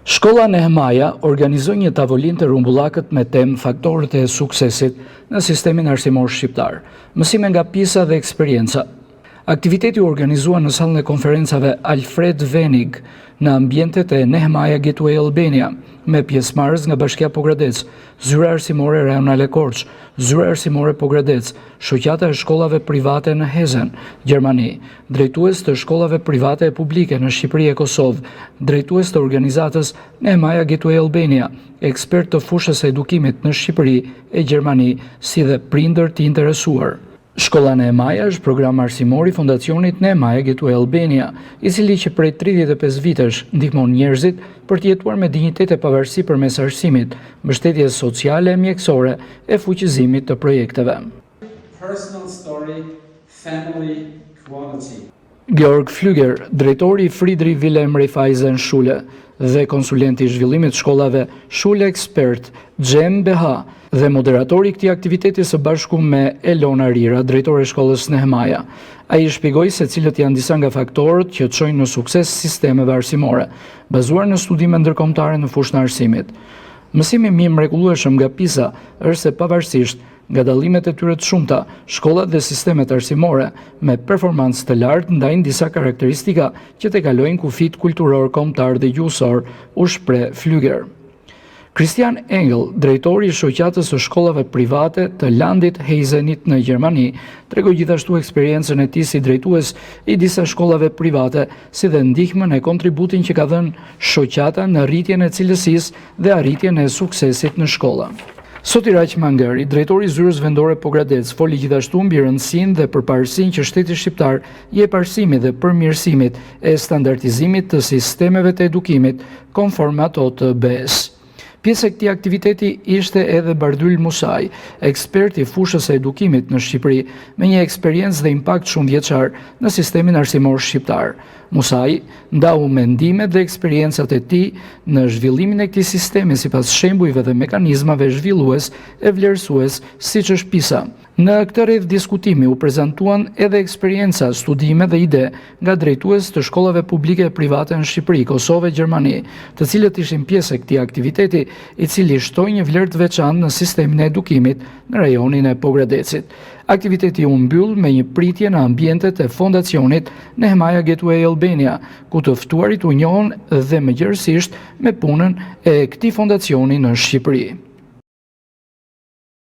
Shkolla Nehmaja organizoi një tavolinë të rrumbullakët me temë faktorët e suksesit në sistemin arsimor shqiptar, mësime nga pjesa dhe eksperienca. Aktiviteti u organizua në sallën e konferencave Alfred Wenig në ambientet e Nehmaja Gateway Albania, me pjesëmarrës nga Bashkia Pogradec, Zyra Arsimore Rajonale Korç, Zyra Arsimore Pogradec, Shoqata e Shkollave Private në Hezen, Gjermani, drejtues të shkollave private e publike në Shqipëri e Kosovë, drejtues të organizatës Nehmaja Gateway Albania, ekspert të fushës së edukimit në Shqipëri e Gjermani, si dhe prindër të interesuar. Shkolla Nehmaja është program arsimor i Fondacionit Nehmaja Gateway Albania, i cili që prej 35 vitesh ndihmon njerëzit për të jetuar me dinjitet e pavarësi përmes arsimit, mbështetjes sociale e mjekësore e fuqizimit të projekteve. Personal story, family quality. Georg Flüger, drejtori i Friedrich Wilhelm Raiffeisen Schule dhe konsulenti i zhvillimit shkollave Schule Expert GmbH dhe moderatori i këtij aktiviteti së bashku me Elona Rira, drejtore e shkollës Nehmaja. Ai shpjegoi se cilët janë disa nga faktorët që çojnë në sukses sistemeve arsimore, bazuar në studime ndërkombëtare në fushën e arsimit. Mësimi më i mrekullueshëm nga PISA është se pavarësisht nga dallimet e tyre të shumta, shkollat dhe sistemet arsimore me performancë të lartë ndajnë disa karakteristika që tekalojnë kufit kulturor, kombëtar dhe gjuhësor, u shpreh Flüger. Christian Engel, drejtori i shoqatës së shkollave private të Landit Heisenit në Gjermani, tregoi gjithashtu eksperiencën e tij si drejtues i disa shkollave private, si dhe ndihmën e kontributin që ka dhënë shoqata në rritjen e cilësisë dhe arritjen e suksesit në shkolla. Sotiraq Mangari, drejtori i Zyrës Vendore Pogradec, foli gjithashtu mbi rëndësinë dhe përparësinë që shteti shqiptar jep arsimit dhe përmirësimit e standardizimit të sistemeve të edukimit konform ato të BE-s. Pjesë e këtij aktiviteti ishte edhe Bardyl Musaj, ekspert i fushës së edukimit në Shqipëri, me një eksperiencë dhe impakt shumë vjeçar në sistemin arsimor shqiptar. Musaj ndau mendimet dhe eksperiencat e tij në zhvillimin e këtij sistemi sipas shembujve dhe mekanizmave zhvillues e vlerësues, siç është PISA. Në këtë rreth diskutimi u prezantuan edhe eksperienca, studime dhe ide nga drejtues të shkollave publike e private në Shqipëri, Kosovë e Gjermani, të cilët ishin pjesë e këtij aktiviteti, i cili shtoi një vlerë të veçantë në sistemin e edukimit në rajonin e Pogradecit. Aktiviteti u mbyll me një pritje në ambientet e Fondacionit Nehmaja Gateway Albania, ku të ftuarit u njohën dhe mëngjesisht me punën e këtij fondacioni në Shqipëri.